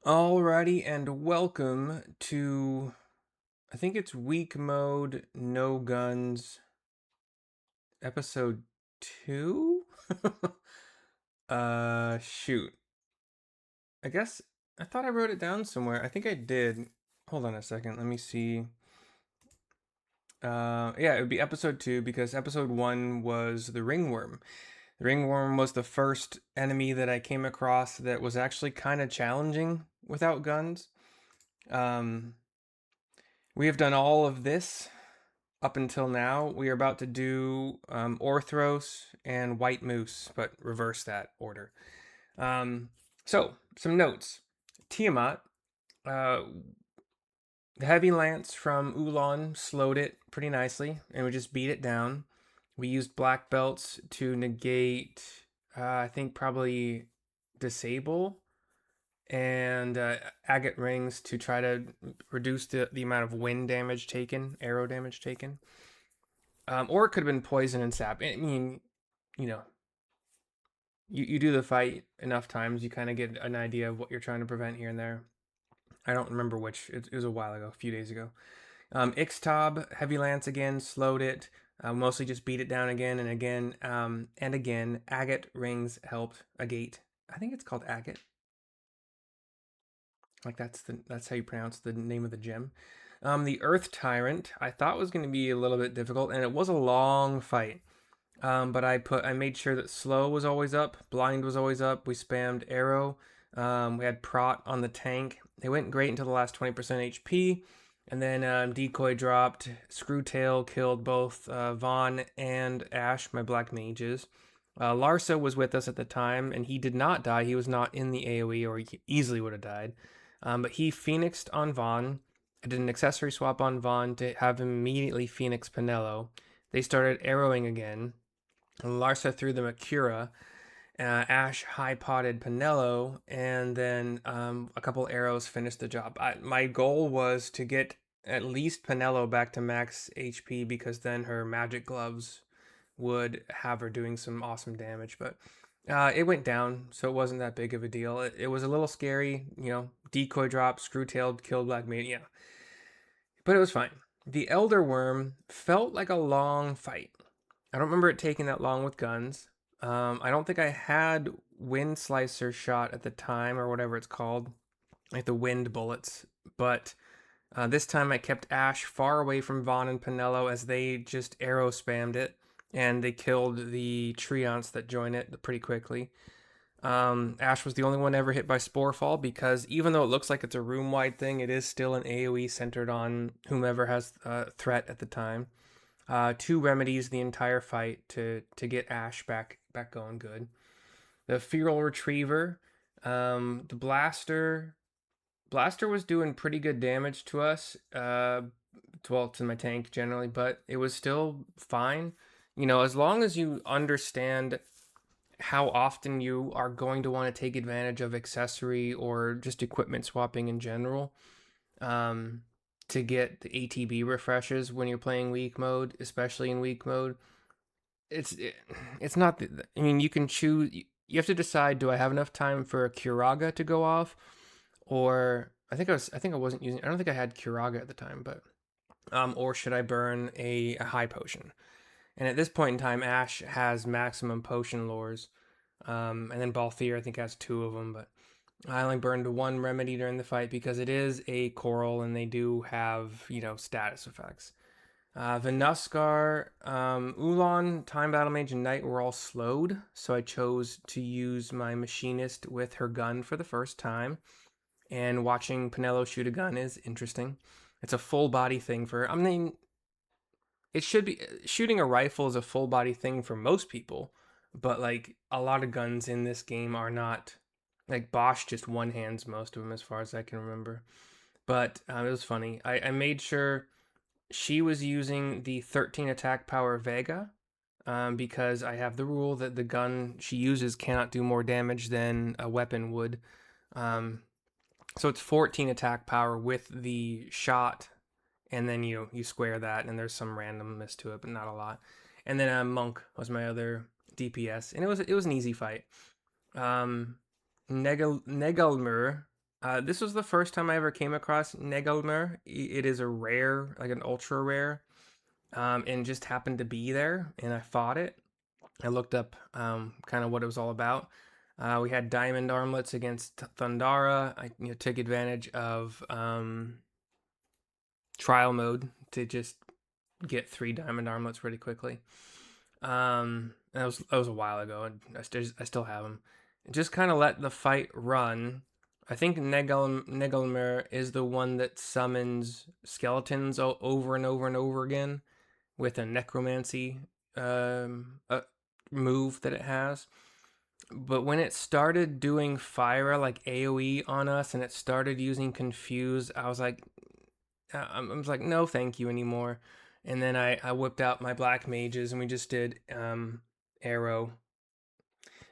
Alrighty, and welcome to, I think it's weak mode, no guns, episode 2? Shoot. I guess, I thought I wrote it down somewhere. I think I did. Hold on a second, let me see. Yeah, it would be episode 2 because episode 1 was the ringworm. The ringworm was the first enemy that I came across that was actually kind of challenging without guns. Um, we have done all of this up until now. We are about to do Orthros and White Mousse, but reverse that order. So, some notes. Tiamat, uh, the heavy lance from Ulan slowed it pretty nicely, and we just beat it down. We used black belts to negate, I think probably disable, and agate rings to try to reduce the amount of wind damage taken, arrow damage taken. Or it could have been poison and sap. I mean, you know, you do the fight enough times, you kind of get an idea of what you're trying to prevent here and there. I don't remember which. It was a while ago, a few days ago. Ixtab, heavy lance again, slowed it. Mostly just beat it down again and again and again. Agate rings helped. Agate. I think it's called agate. Like that's how you pronounce the name of the gem. The Earth Tyrant I thought was going to be a little bit difficult, and it was a long fight. But I made sure that slow was always up, blind was always up. We spammed arrow. We had prot on the tank. It went great until the last 20% HP, and then decoy dropped. Screwtail killed both Vaughn and Ash, my black mages. Larsa was with us at the time, and he did not die. He was not in the AoE, or he easily would have died. But he phoenixed on Vaughn. I did an accessory swap on Vaughn to have him immediately phoenix Pinello. They started arrowing again. Larsa threw them at Cura. Ash high potted Pinello, and then a couple arrows finished the job. My goal was to get at least Pinello back to max HP because then her magic gloves would have her doing some awesome damage. But it went down, so it wasn't that big of a deal. It was a little scary, decoy drop, screw-tailed, killed Black Mania, but it was fine. The Elder Worm felt like a long fight. I don't remember it taking that long with guns. I don't think I had Wind Slicer shot at the time, or whatever it's called, like the wind bullets. But this time I kept Ash far away from Vaughn and Pinello as they just arrow spammed it, and they killed the Treants that join it pretty quickly. Ash was the only one ever hit by Sporefall because even though it looks like it's a room-wide thing, it is still an AoE centered on whomever has threat at the time. 2 remedies the entire fight to get Ash back going good. The Feral Retriever, the Blaster was doing pretty good damage to us. Well, to my tank generally, but it was still fine. As long as you understand how often you are going to want to take advantage of accessory or just equipment swapping in general. To get the ATB refreshes when you're playing weak mode, especially in weak mode. It's not. I mean, you can choose. You have to decide: do I have enough time for a Curaga to go off, or I think I wasn't using. I don't think I had Curaga at the time, but or should I burn a high potion? And at this point in time, Ash has maximum potion lures, and then Balthier I think has 2 of them, but I only burned 1 remedy during the fight because it is a coral and they do have, status effects. Vinuskar, Ulan, Time Battle Mage, and Knight were all slowed, so I chose to use my Machinist with her gun for the first time. And watching Pinello shoot a gun is interesting. It's a full body thing for her. I mean, it should be shooting a rifle is a full body thing for most people, but like a lot of guns in this game are not. Like Bosch just one hands most of them as far as I can remember. But it was funny. I made sure she was using the 13 attack power Vega because I have the rule that the gun she uses cannot do more damage than a weapon would. So it's 14 attack power with the shot, and then you square that, and there's some randomness to it, but not a lot. And then Monk was my other DPS, and it was an easy fight. Negalmuur, This was the first time I ever came across Negalmuur. It is a rare, like an ultra rare, and just happened to be there, and I fought it. I looked up kind of what it was all about. We had diamond armlets against Thundara. I took advantage of trial mode to just get 3 diamond armlets really quickly. That was a while ago, and I still have them. Just kind of let the fight run. I think Negalmuur is the one that summons skeletons over and over and over again with a necromancy move that it has. But when it started doing Fira like AoE on us, and it started using Confuse, I was like, no, thank you anymore. And then I whipped out my black mages, and we just did arrow.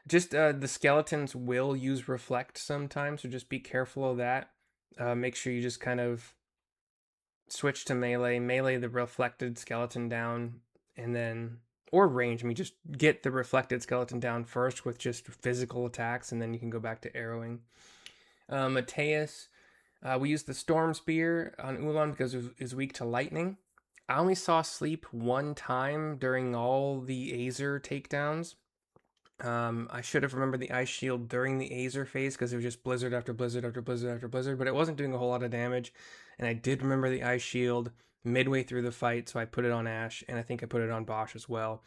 Just the skeletons will use reflect sometimes, so just be careful of that. Make sure you just kind of switch to melee the reflected skeleton down, and then or range. I mean, just get the reflected skeleton down first with just physical attacks, and then you can go back to arrowing. Mateus, we used the Storm Spear on Ulan because it is weak to lightning. I only saw sleep one time during all the Azer takedowns. I should have remembered the Ice Shield during the Azer phase because it was just Blizzard after Blizzard after Blizzard after Blizzard, but it wasn't doing a whole lot of damage. And I did remember the Ice Shield midway through the fight, so I put it on Ashe, and I think I put it on Bosch as well.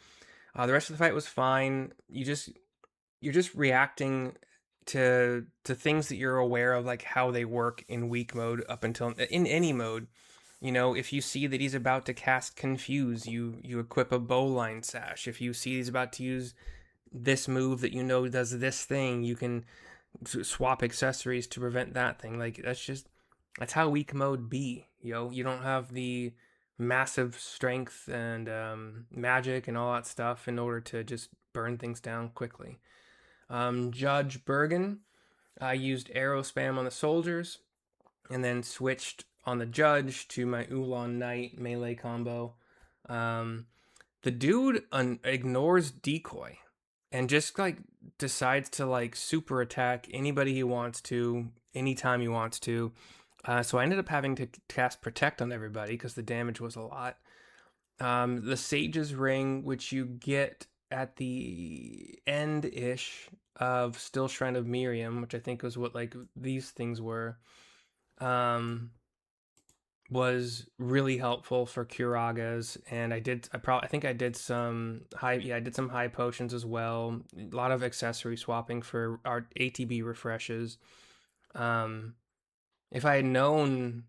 The rest of the fight was fine. You're just reacting to things that you're aware of, like how they work in weak mode up until in any mode. If you see that he's about to cast Confuse, you equip a bowline sash. If you see he's about to use this move that does this thing, you can swap accessories to prevent that thing. Like that's how weak mode be. You don't have the massive strength and magic and all that stuff in order to just burn things down quickly. Judge Bergan, I used arrow spam on the soldiers, and then switched on the judge to my Ulan Knight melee combo. The dude ignores Decoy and just like decides to like super attack anybody he wants to anytime he wants to. So I ended up having to cast Protect on everybody because the damage was a lot. The Sage's Ring, which you get at the end-ish of Stilshrine of Miriam, which I think was what like these things were, was really helpful for Curagas, and I think I did some high potions as well. A lot of accessory swapping for our ATB refreshes. If I had known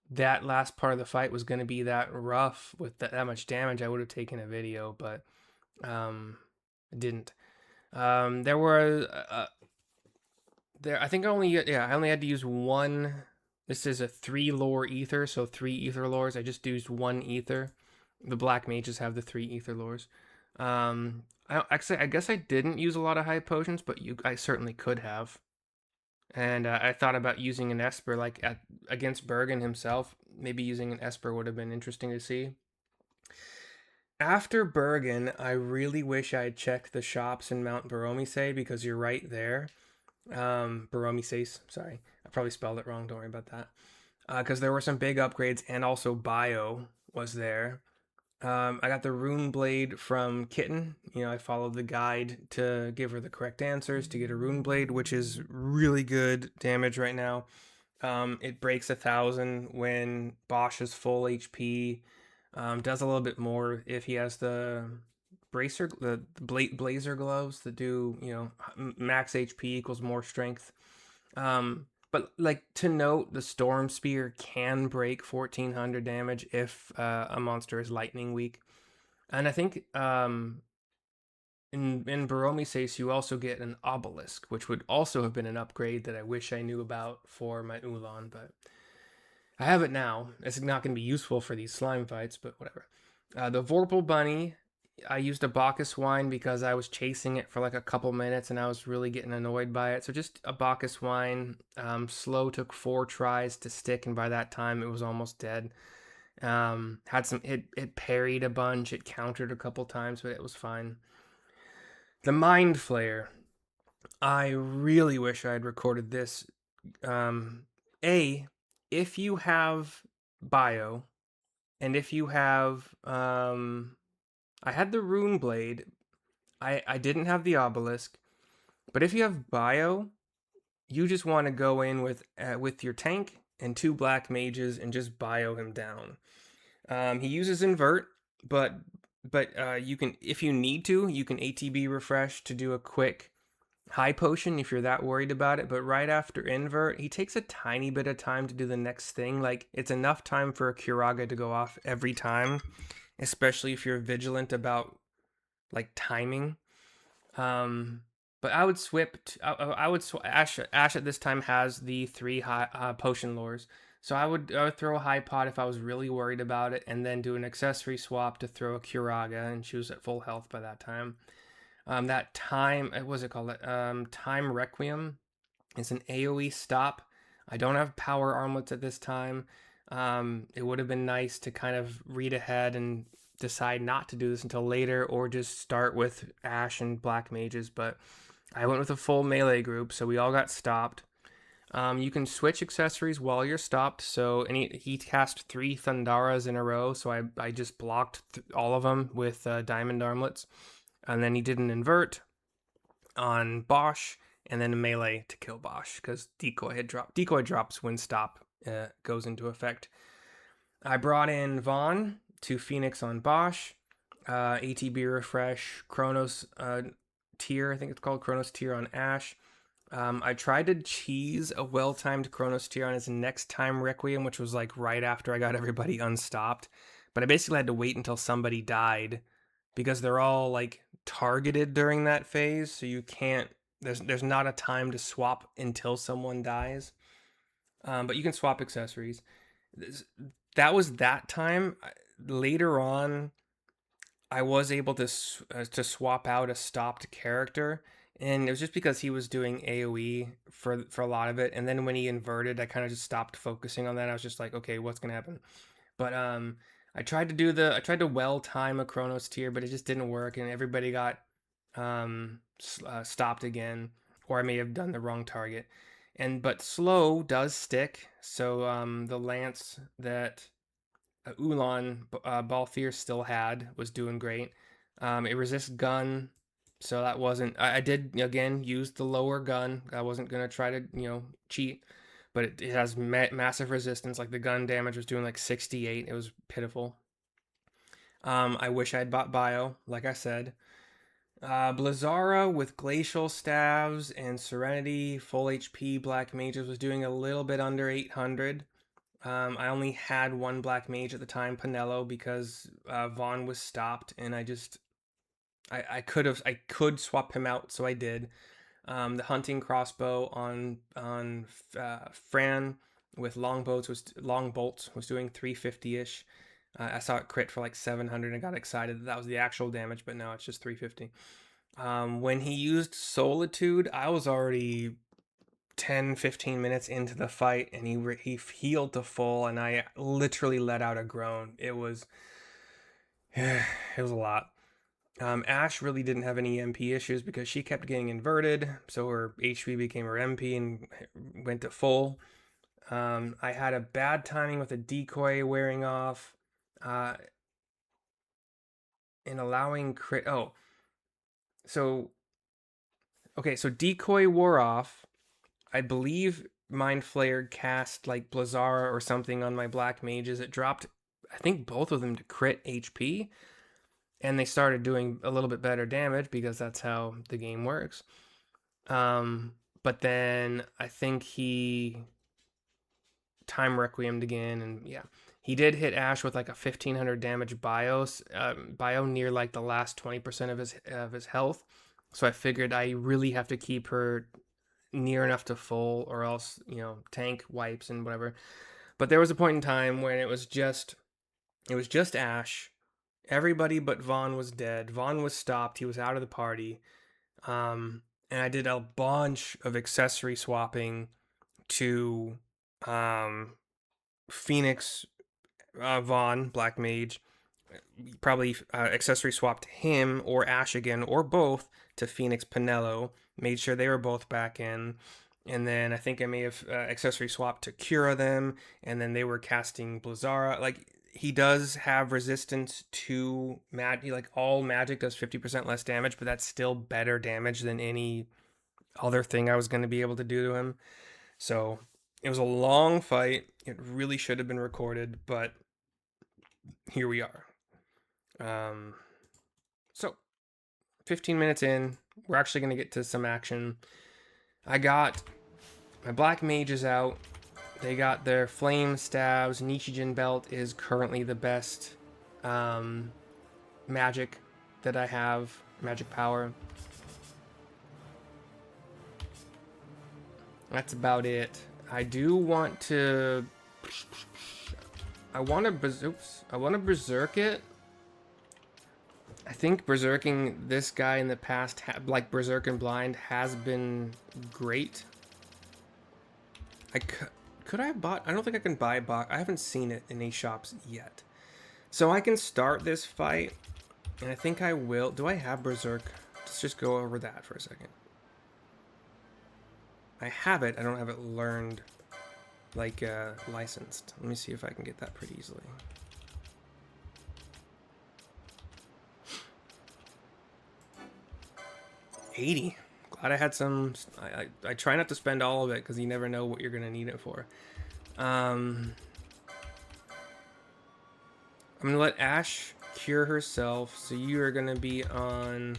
that last part of the fight was going to be that rough with that much damage, I would have taken a video, but I didn't. There were I think I only had to use one. This is a 3 lore ether, so 3 ether lores. I just used 1 ether. The black mages have the 3 ether lores. I guess I didn't use a lot of high potions, but I certainly could have. And I thought about using an Esper, like against Bergan himself. Maybe using an Esper would have been interesting to see. After Bergan, I really wish I had checked the shops in Mount Bur-Omisace because you're right there. Bur-Omisace, sorry. I probably spelled it wrong. Don't worry about that. Because there were some big upgrades, and also Bio was there. I got the rune blade from Kitten. I followed the guide to give her the correct answers to get a rune blade, which is really good damage right now. It breaks 1,000 when Bosch is full HP. Does a little bit more if he has the blazer gloves that do max HP equals more strength. But like to note, the Storm Spear can break 1,400 damage if a monster is lightning weak, and I think in Bur-Omisace you also get an obelisk, which would also have been an upgrade that I wish I knew about for my Ulan, but I have it now. It's not going to be useful for these slime fights, but whatever. The Vorpal Bunny, I used a Bacchus wine because I was chasing it for like a couple minutes and I was really getting annoyed by it. So just a Bacchus wine. Slow took 4 tries to stick, and by that time it was almost dead. It parried a bunch, it countered a couple times, but it was fine. The Mindflayer. I really wish I had recorded this if you have bio, and if you have I had the rune blade. I didn't have the obelisk, but if you have bio, you just want to go in with your tank and 2 black mages and just bio him down. He uses invert, but you can, if you need to, you can ATB refresh to do a quick high potion if you're that worried about it. But right after invert, he takes a tiny bit of time to do the next thing. Like, it's enough time for a Curaga to go off every time, especially if you're vigilant about like timing. Um, but I would Ash at this time has the 3 high potion lures. So I would throw a high pot if I was really worried about it, and then do an accessory swap to throw a Curaga, and she was at full health by that time. That time, what was it called? Time Requiem is an AoE stop. I don't have power armlets at this time. It would have been nice to kind of read ahead and decide not to do this until later, or just start with Ash and Black Mages, but I went with a full melee group, so we all got stopped. You can switch accessories while you're stopped, so he cast 3 Thundaras in a row, so I just blocked all of them with diamond armlets. And then he did an invert on Bosch, and then a melee to kill Bosch, because Decoy had dropped. Decoy drops when stop goes into effect. I brought in Vaughn to Phoenix on Bosch, ATB refresh, Chronos tier, I think it's called Chronos tier on Ash. I tried to cheese a well-timed Chronos tier on his next time Requiem, which was like right after I got everybody unstopped. But I basically had to wait until somebody died, because they're all like targeted during that phase, so you can't. There's not a time to swap until someone dies. But you can swap accessories. That was that time. Later on, I was able to swap out a stopped character, and it was just because he was doing AoE for a lot of it. And then when he inverted, I kind of just stopped focusing on that. I was just like, okay, what's gonna happen? But I tried to well time a Chronos tier, but it just didn't work, and everybody got stopped again, or I may have done the wrong target. But slow does stick, so the lance that Ulan Balthier still had was doing great. It resists gun, so that wasn't. I did again use the lower gun. I wasn't gonna try to cheat, but it has massive resistance. Like, the gun damage was doing like 68. It was pitiful. I wish I'd bought bio, like I said. Blizzara with Glacial Staves and Serenity, full HP Black Mages was doing a little bit under 800. I only had 1 Black Mage at the time, Pinello, because Vaughn was stopped, and I could swap him out, so I did. The hunting crossbow on Fran with long bolts was doing 350-ish. I saw it crit for like 700 and got excited that was the actual damage, but no, it's just 350. When he used Solitude, I was already 10-15 minutes into the fight, and he healed to full, and I literally let out a groan. It was it was a lot. Ash really didn't have any MP issues because she kept getting inverted, so her HP became her MP and went to full. I had a bad timing with a Decoy wearing off, and allowing crit. Oh, so okay, so Decoy wore off. I believe Mindflayer cast like Blizzara or something on my Black Mages. It dropped, I think, both of them to crit HP, and they started doing a little bit better damage because that's how the game works. But then I think he time requiemed again, and yeah, he did hit Ash with like a 1500 damage bio near like the last 20% of his health. So I figured I really have to keep her near enough to full, or else tank wipes and whatever. But there was a point in time when it was just Ash. Everybody but Vaughn was dead. Vaughn was stopped. He was out of the party. And I did a bunch of accessory swapping to Phoenix, Vaughn, Black Mage. Probably accessory swapped him or Ash again, or both, to Phoenix Pinello. Made sure they were both back in. And then I think I may have accessory swapped to Cura them, and then they were casting Blizzara. Like, he does have resistance to magic. Like, all magic does 50% less damage, but that's still better damage than any other thing I was going to be able to do to him. So it was a long fight. It really should have been recorded, but here we are. So 15 minutes in, we're actually going to get to some action. I got my black mages out. They got their flame stabs. Nishijin belt is currently the best magic that I have, magic power. That's about it. I do want to. I want to berserk it. I think berserking this guy in the past, like Berserk and Blind, has been great. Could I have bought? I don't think I can buy a box. I haven't seen it in any shops yet. So I can start this fight, and I think I will. Do I have Berserk? Let's just go over that for a second. I have it. I don't have it learned, like licensed. Let me see if I can get that pretty easily. $80. Glad I had some. I try not to spend all of it because you never know what you're gonna need it for. I'm gonna let Ash cure herself, so you are gonna be on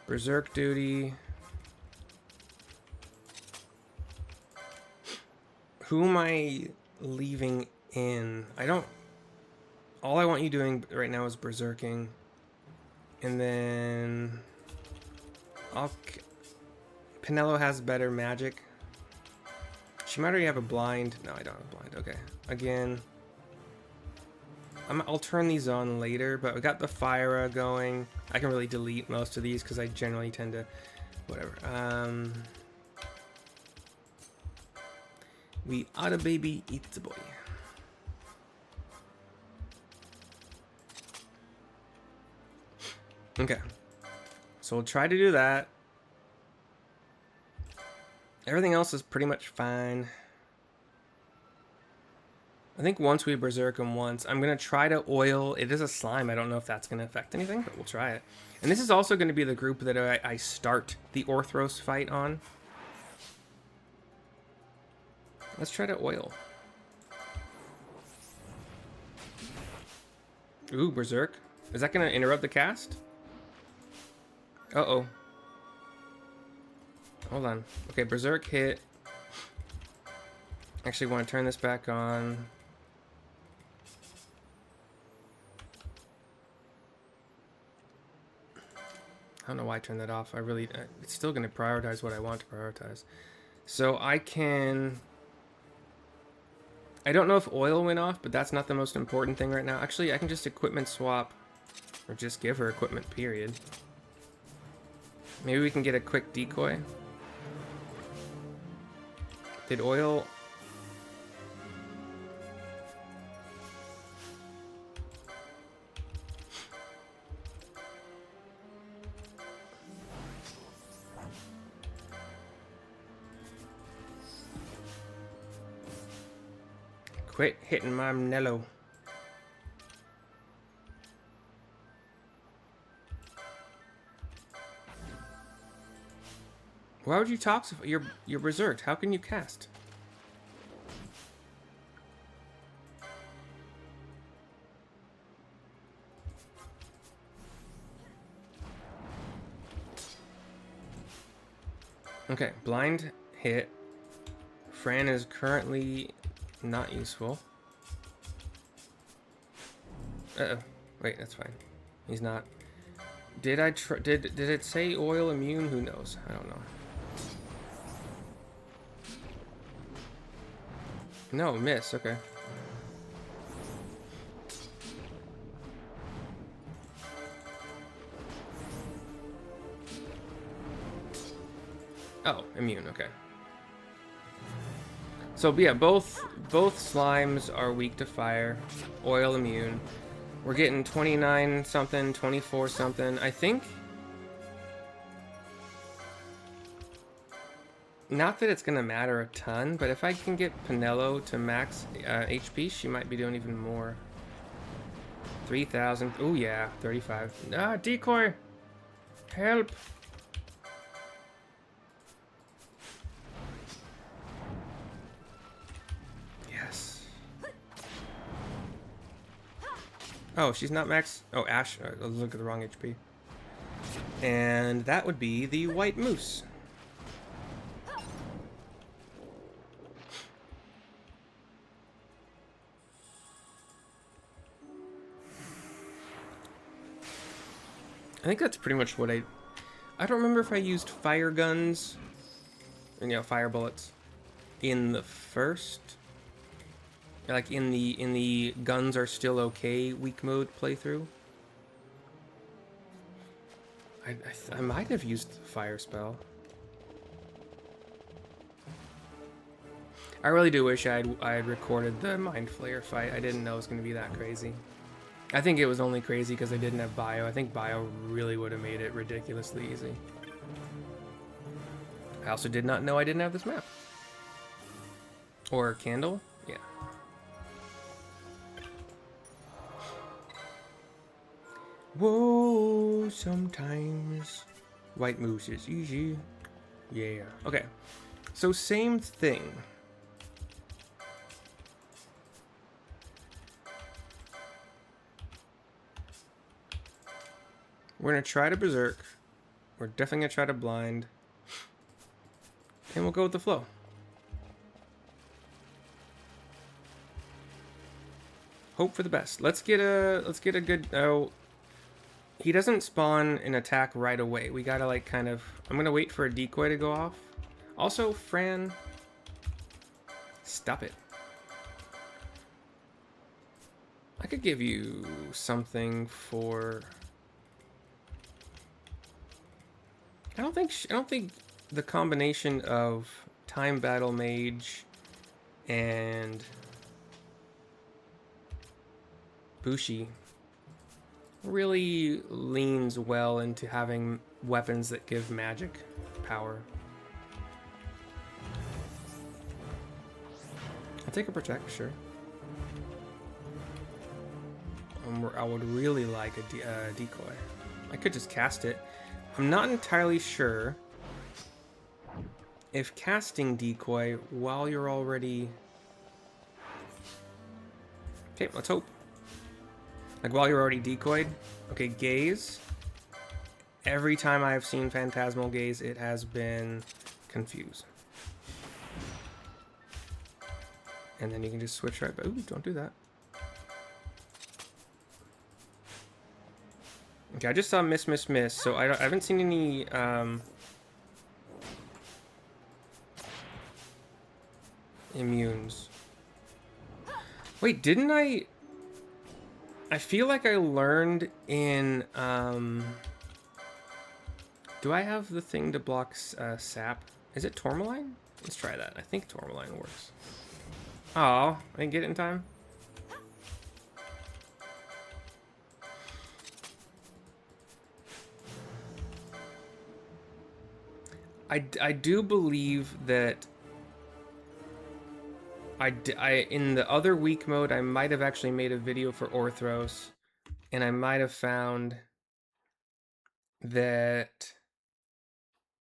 Berserk duty. Who am I leaving in? All I want you doing right now is berserking. And then Pinello has better magic. She might already have a blind. No, I don't have a blind. Okay. Again. I'll turn these on later, but we got the Fira going. I can really delete most of these because I generally tend to whatever. We ought a baby eats a boy. Okay. So we'll try to do that. Everything else is pretty much fine. I think once we berserk him once, I'm going to try to oil. It is a slime. I don't know if that's going to affect anything, but we'll try it. And this is also going to be the group that I start the Orthros fight on. Let's try to oil. Ooh, Berserk. Is that going to interrupt the cast? Uh-oh. Hold on. Okay, Berserk hit. Actually want to turn this back on. I don't know why I turned that off. It's still going to prioritize what I want to prioritize. So I can... I don't know if oil went off, but that's not the most important thing right now. Actually, I can just equipment swap, or just give her equipment, period. Maybe we can get a quick decoy. Did oil... Quit hitting my Nello. Why would you toxify? You're berserked. How can you cast? Okay, blind hit. Fran is currently not useful. Uh-oh. Wait, that's fine. He's not. Did it say oil immune? Who knows? I don't know. No, miss. Okay. Oh, immune. Okay. So yeah, both slimes are weak to fire. Oil immune. We're getting 29 something, 24 something. I think Not that it's going to matter a ton, but if I can get Penelo to max HP, she might be doing even more. 3,000. Oh, yeah. 35. Ah, Decoy! Help! Yes. Oh, she's not max. Oh, Ash. I was looking at the wrong HP. And that would be the White Mousse. I think that's pretty much what I don't remember if I used fire guns, or, you know, fire bullets in the first, like in the guns are still okay weak mode playthrough. I might have used the fire spell. I really do wish I had recorded the Mindflayer fight. I didn't know it was going to be that crazy. I think it was only crazy because I didn't have bio. I think bio really would have made it ridiculously easy. I also did not know I didn't have this map. Or candle? Yeah. Whoa, sometimes White Mousse is easy. Yeah. Okay. So same thing. We're going to try to Berserk. We're definitely going to try to blind. And we'll go with the flow. Hope for the best. Let's get a good... Oh, he doesn't spawn an attack right away. We gotta like kind of... I'm going to wait for a decoy to go off. Also, Fran... Stop it. I could give you something for... I don't think the combination of Time Battle Mage and Bushi really leans well into having weapons that give magic power. I'll take a protect, sure. I would really like a decoy. I could just cast it. I'm not entirely sure if casting decoy while you're already... Okay, let's hope. Like while you're already decoyed. Okay, gaze. Every time I've seen Phantasmal Gaze, it has been confused. And then you can just switch right back. Ooh, don't do that. Okay, I just saw miss, so I haven't seen any, immunes. Wait, didn't I feel like I learned in, do I have the thing to block, sap? Is it Tourmaline? Let's try that. I think Tourmaline works. Oh, I didn't get it in time. I do believe that in the other weak mode, I might have actually made a video for Orthros, and I might have found that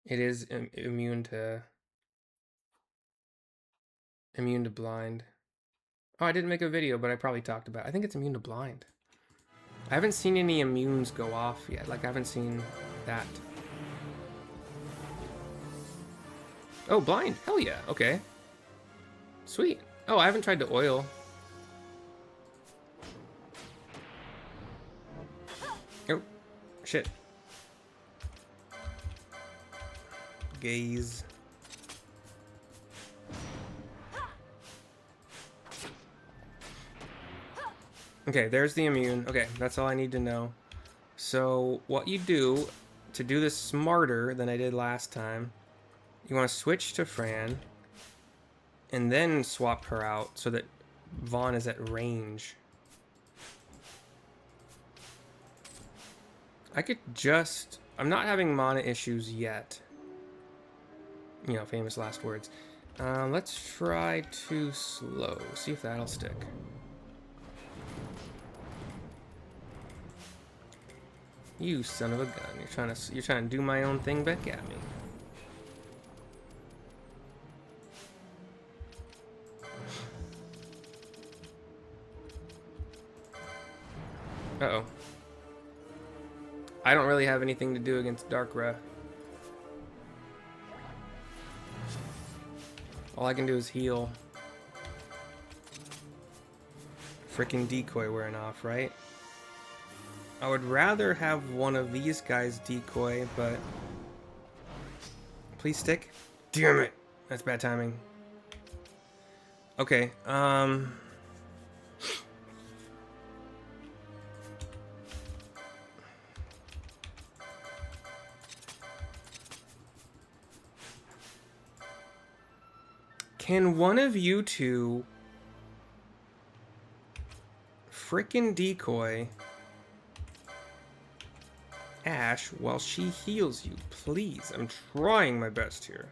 it is immune to blind. Oh, I didn't make a video, but I probably talked about it. I think it's immune to blind. I haven't seen any immunes go off yet. Like, I haven't seen that. Oh, blind. Hell yeah. Okay. Sweet. Oh, I haven't tried to oil. Oh, shit. Gaze. Okay, there's the immune. Okay, that's all I need to know. So, what you do to do this smarter than I did last time, you want to switch to Fran, and then swap her out so that Vaughn is at range. I could just... I'm not having mana issues yet. You know, famous last words. Let's try to slow. See if that'll stick. You son of a gun! You're trying to do my own thing back at me. Uh-oh. I don't really have anything to do against Darkra. All I can do is heal. Freaking Decoy wearing off, right? I would rather have one of these guys decoy, but... Please stick. Damn it! That's bad timing. Okay, Can one of you two frickin' decoy Ash while she heals you, please? I'm trying my best here.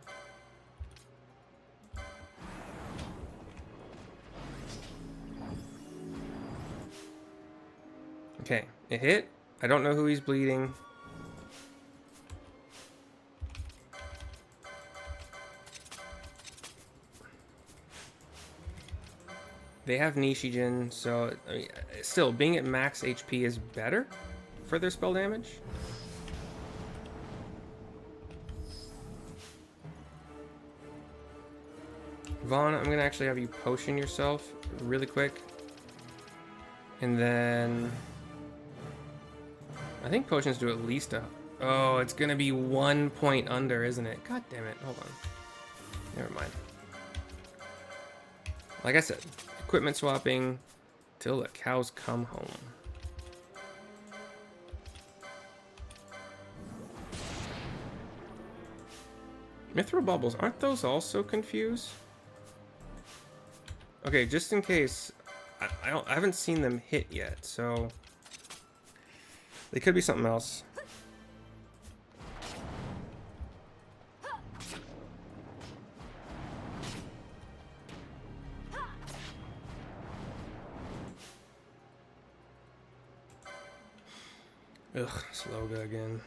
Okay, it hit. I don't know who he's bleeding. They have Nishijin, so I mean, still, being at max HP is better for their spell damage. Vaughn, I'm going to actually have you potion yourself really quick. And then... I think potions do at least a... Oh, it's going to be 1 point under, isn't it? God damn it. Hold on. Never mind. Like I said, equipment swapping till the cows come home. Mithril bubbles, aren't those also confused? Okay, just in case, I haven't seen them hit yet, so they could be something else. Ugh, Sloga again.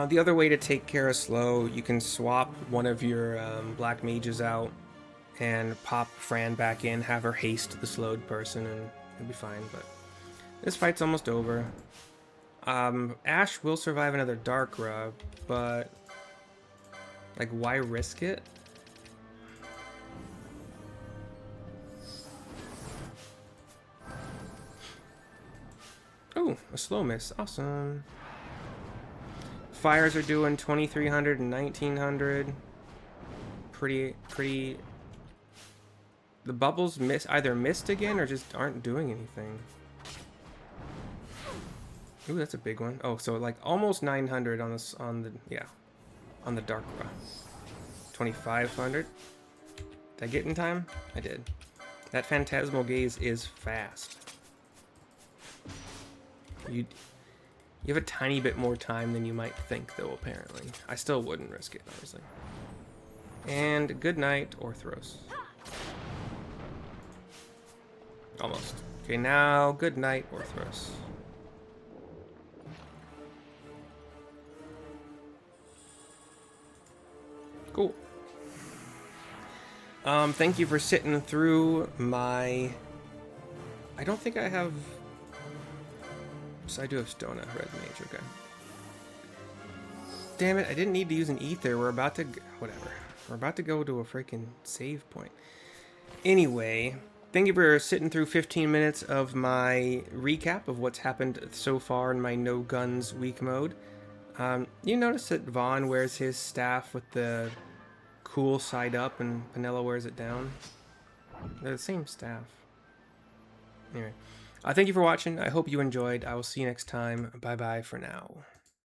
The other way to take care of slow, you can swap one of your black mages out and pop Fran back in, have her haste the slowed person, and it'll be fine, but this fight's almost over. Ash will survive another Darkra, but like, why risk it? Oh, a slow miss. Awesome. Fires are doing 2300 and 1900. Pretty. The bubbles either missed again or just aren't doing anything. Ooh, that's a big one. Oh, so like almost 900 on this on the Darkra. 2500. Did I get in time? I did. That Phantasmal Gaze is fast. You have a tiny bit more time than you might think, though, apparently. I still wouldn't risk it, obviously. And good night, Orthros. Almost. Okay, now good night, Orthros. Cool. Thank you for sitting through my... I don't think I have... So I do have Stona, Red Mage, okay. Damn it, I didn't need to use an Ether. We're about to... Whatever. We're about to go to a freaking save point. Anyway, thank you for sitting through 15 minutes of my recap of what's happened so far in my No Guns week mode. You notice that Vaughn wears his staff with the cool side up and Vanilla wears it down? They're the same staff. Anyway, thank you for watching. I hope you enjoyed. I will see you next time. Bye bye for now.